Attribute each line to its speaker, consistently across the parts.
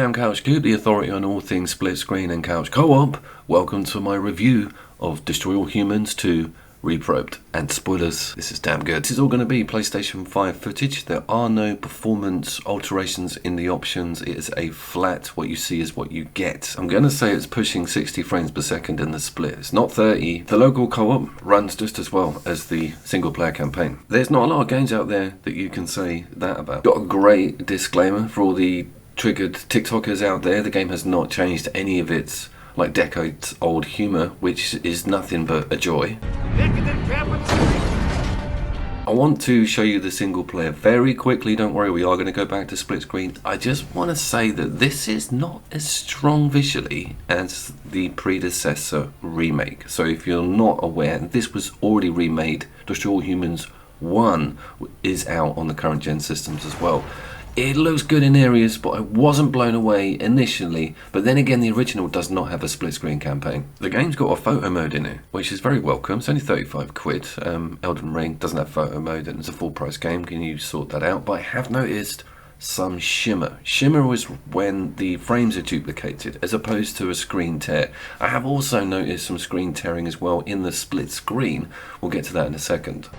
Speaker 1: I'm Couch Cube, the authority on all things split screen and couch co-op. Welcome to my review of Destroy All Humans 2 Reprobed. And spoilers, this is damn good. This is all going to be PlayStation 5 footage. There are no performance alterations in the options. It is a flat, what you see is what you get. I'm going to say it's pushing 60 frames per second in the split. It's not 30. The local co-op runs just as well as the single player campaign. There's not a lot of games out there that you can say that about. Got a great disclaimer for all the triggered TikTokers out there. The game has not changed any of its like decades old humor, which is nothing but a joy. I want to show you the single player very quickly. Don't worry, we are going to go back to split screen. I just want to say that this is not as strong visually as the predecessor remake. So if you're not aware, this was already remade. Destroy All Humans 1 is out on the current gen systems as well. It looks good in areas, but I wasn't blown away initially. But then again, the original does not have a split screen campaign. The game's got a photo mode in it, which is very welcome. It's only 35 quid. Elden Ring doesn't have photo mode and it's a full price game. Can you sort that out? But I have noticed some shimmer. Shimmer was when the frames are duplicated as opposed to a screen tear. I have also noticed some screen tearing as well in the split screen. We'll get to that in a second.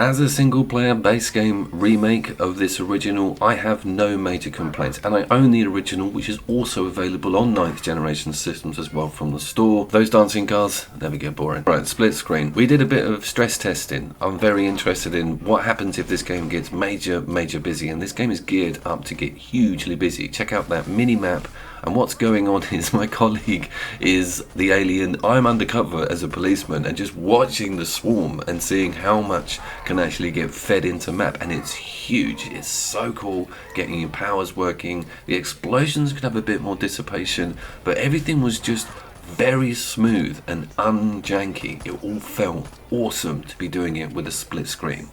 Speaker 1: As a single player base game remake of this original, I have no major complaints, and I own the original, which is also available on 9th generation systems as well from the store. Those dancing cars never get boring. Right, split screen. We did a bit of stress testing. I'm very interested in what happens if this game gets major busy, and this game is geared up to get hugely busy. Check out that mini map. And what's going on is my colleague is the alien. I'm undercover as a policeman and just watching the swarm and seeing how much can actually get fed into map. And it's huge. It's so cool getting your powers working. The explosions could have a bit more dissipation, but everything was just very smooth and unjanky. It all felt awesome to be doing it with a split screen.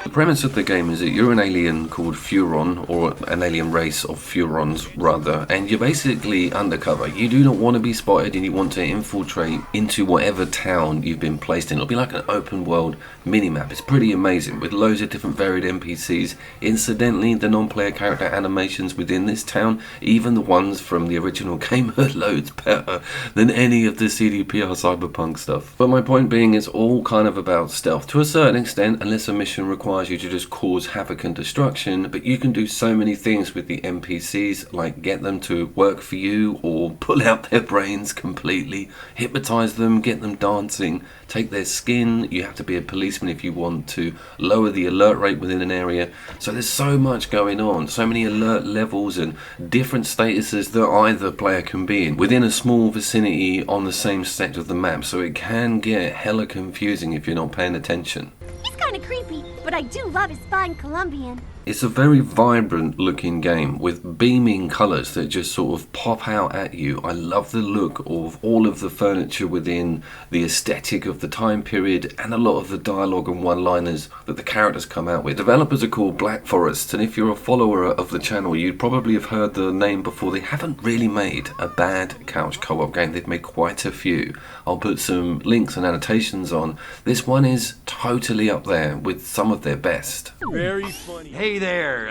Speaker 1: The premise of the game is that you're an alien called Furon, or an alien race of Furons rather, and you're basically undercover. You do not want to be spotted and you want to infiltrate into whatever town you've been placed in. It'll be like an open world mini-map. It's pretty amazing with loads of different varied NPCs. Incidentally, the non-player character animations within this town, even the ones from the original game, are loads better than any of the CDPR cyberpunk stuff. But my point being, it's all kind of about stealth to a certain extent, unless a mission requires you to just cause havoc and destruction. But you can do so many things with the NPCs, like get them to work for you or pull out their brains completely, hypnotize them, get them dancing, take their skin. You have to be a policeman if you want to lower the alert rate within an area. So there's so much going on, so many alert levels and different statuses that either player can be in within a small vicinity on the same set of the map. So it can get hella confusing if you're not paying attention.
Speaker 2: He's kind of creepy, but I do love his fine Colombian.
Speaker 1: It's a very vibrant looking game with beaming colours that just sort of pop out at you. I love the look of all of the furniture within, the aesthetic of the time period, and a lot of the dialogue and one-liners that the characters come out with. Developers are called Black Forest, and if you're a follower of the channel, you'd probably have heard the name before. They haven't really made a bad couch co-op game. They've made quite a few. I'll put some links and annotations on. This one is totally up there with some of their best.
Speaker 3: Very funny.
Speaker 4: Hey there,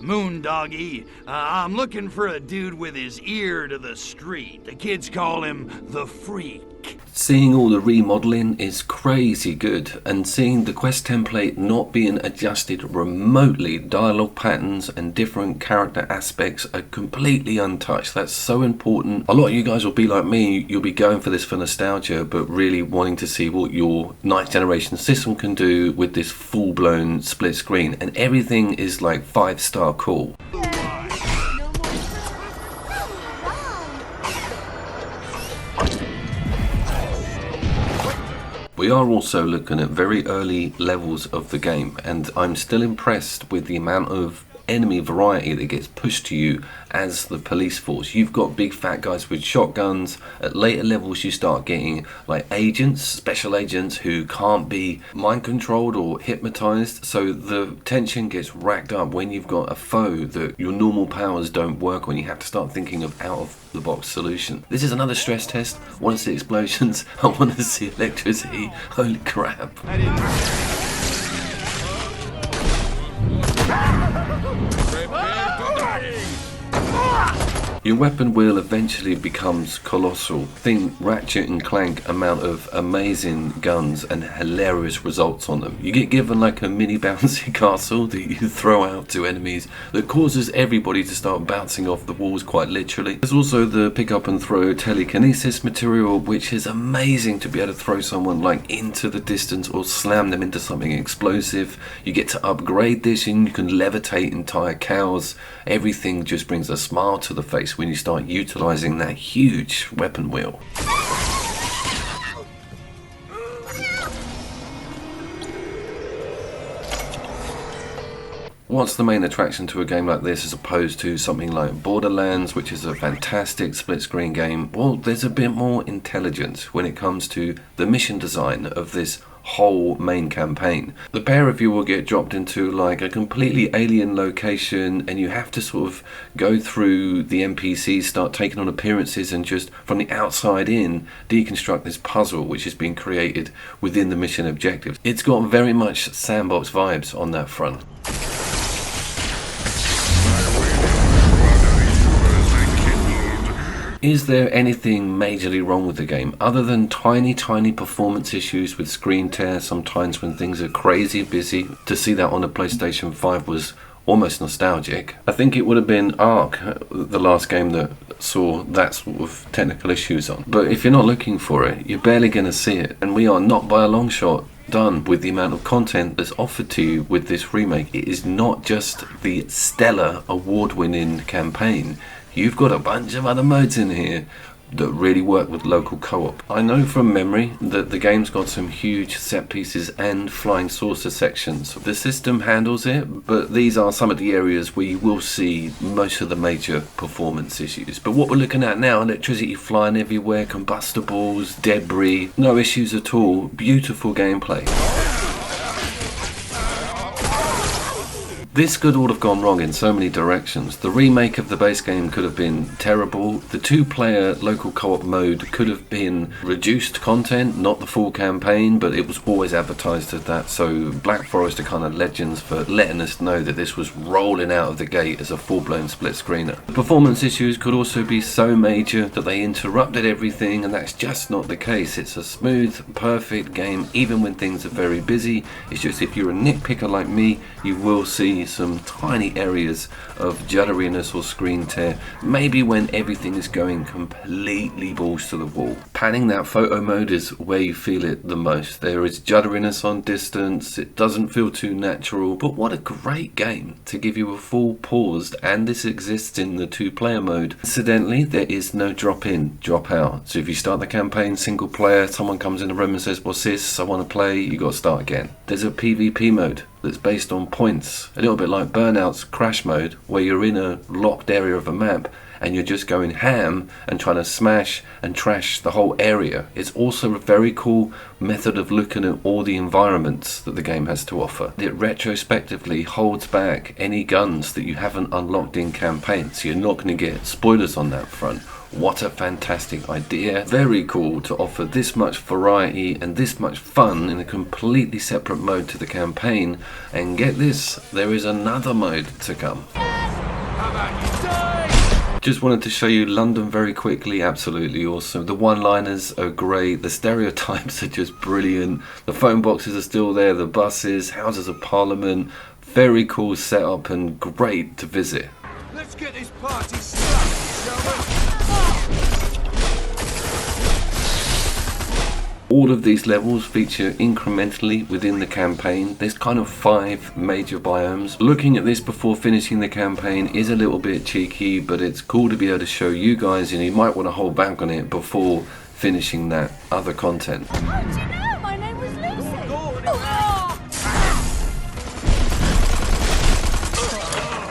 Speaker 4: Moondoggy. I'm looking for a dude with his ear to the street. The kids call him the Freak.
Speaker 1: Seeing all the remodeling is crazy good, and seeing the quest template not being adjusted remotely, dialogue patterns and different character aspects are completely untouched. That's so important. A lot of you guys will be like me, you'll be going for this for nostalgia, but really wanting to see what your 9th generation system can do with this full-blown split screen, and everything is like 5-star cool. We are also looking at very early levels of the game, and I'm still impressed with the amount of enemy variety that gets pushed to you as the police force. You've got big fat guys with shotguns. At later levels you start getting like agents, special agents who can't be mind controlled or hypnotized, so the tension gets racked up when you've got a foe that your normal powers don't work on. You have to start thinking of out of the box solution. This is another stress test. I want to see explosions. I want to see electricity. Holy crap. Your weapon wheel eventually becomes colossal. Think Ratchet and Clank amount of amazing guns and hilarious results on them. You get given like a mini bouncy castle that you throw out to enemies that causes everybody to start bouncing off the walls quite literally. There's also the pick up and throw telekinesis material, which is amazing to be able to throw someone like into the distance or slam them into something explosive. You get to upgrade this and you can levitate entire cows. Everything just brings a smile to the face when you start utilizing that huge weapon wheel. What's the main attraction to a game like this as opposed to something like Borderlands, which is a fantastic split screen game? Well, there's a bit more intelligence when it comes to the mission design of this whole main campaign. The pair of you will get dropped into like a completely alien location and you have to sort of go through the NPCs, start taking on appearances and just from the outside in deconstruct this puzzle which has been created within the mission objectives. It's got very much sandbox vibes on that front. Is there anything majorly wrong with the game other than tiny performance issues with screen tear sometimes when things are crazy busy? To see that on a PlayStation 5 was almost nostalgic. I think it would have been Ark, the last game that saw that sort of technical issues on. But if you're not looking for it, you're barely going to see it, and we are not by a long shot done with the amount of content that's offered to you with this remake. It is not just the stellar award-winning campaign. You've got a bunch of other modes in here that really work with local co-op. I know from memory that the game's got some huge set pieces and flying saucer sections. The system handles it, but these are some of the areas where you will see most of the major performance issues. But what we're looking at now, electricity flying everywhere, combustibles, debris, no issues at all, beautiful gameplay. This could all have gone wrong in so many directions. The remake of the base game could have been terrible. The two-player local co-op mode could have been reduced content, not the full campaign, but it was always advertised as that. So Black Forest are kind of legends for letting us know that this was rolling out of the gate as a full-blown split screener. The performance issues could also be so major that they interrupted everything, and that's just not the case. It's a smooth, perfect game, even when things are very busy. It's just if you're a nitpicker like me, you will see some tiny areas of judderiness or screen tear, maybe when everything is going completely balls to the wall. Panning that photo mode is where you feel it the most. There is judderiness on distance, it doesn't feel too natural, but what a great game to give you a full paused, and this exists in the two-player mode. Incidentally, there is no drop in, drop out. So if you start the campaign single player, someone comes in the room and says, "What's this? I want to play," you got to start again. There's a PvP mode that's based on points, a little bit like Burnout's Crash mode, where you're in a locked area of a map and you're just going ham and trying to smash and trash the whole area. It's also a very cool method of looking at all the environments that the game has to offer. It retrospectively holds back any guns that you haven't unlocked in campaign, so you're not going to get spoilers on that front. What a fantastic idea. Very cool to offer this much variety and this much fun in a completely separate mode to the campaign. And get this, there is another mode to come. Just wanted to show you London very quickly. Absolutely awesome. The one-liners are great. The stereotypes are just brilliant. The phone boxes are still there. The buses, Houses of Parliament. Very cool setup and great to visit.
Speaker 3: Let's get this party started, shall we?
Speaker 1: All of these levels feature incrementally within the campaign. There's kind of 5 major biomes. Looking at this before finishing the campaign is a little bit cheeky, but it's cool to be able to show you guys, and you might want to hold back on it before finishing that other content.
Speaker 2: How'd you know? My name was Lucy.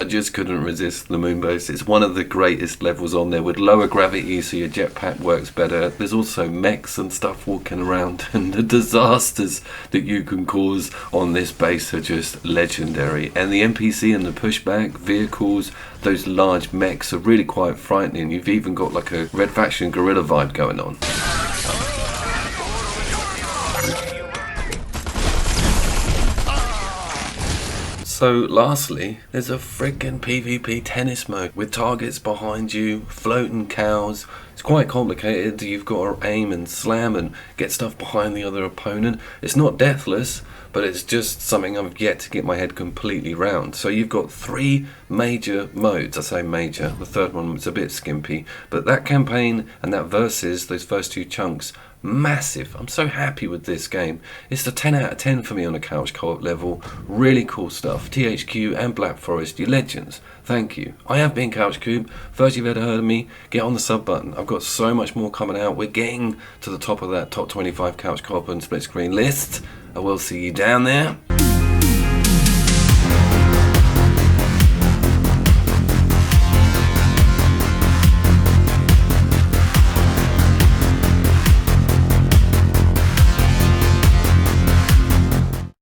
Speaker 1: just couldn't resist the Moonbase. It's one of the greatest levels on there with lower gravity, so your jetpack works better. There's also mechs and stuff walking around, and the disasters that you can cause on this base are just legendary. And the NPC and the pushback vehicles, those large mechs, are really quite frightening. You've even got like a Red Faction guerrilla vibe going on. So lastly, there's a freaking PvP tennis mode with targets behind you, floating cows. It's quite complicated. You've got to aim and slam and get stuff behind the other opponent. It's not deathless, but it's just something I've yet to get my head completely round. So you've got 3 major modes. I say major, the third one was a bit skimpy, but that campaign and that versus, those first 2 chunks, massive. I'm so happy with this game. It's a 10 out of 10 for me on a couch co-op level. Really cool stuff. THQ and Black Forest, you legends. Thank you. I have been Couch Coop. First you've ever heard of me, get on the sub button. I've got so much more coming out. We're getting to the top of that top 25 couch co-op and split screen list. I will see you down there.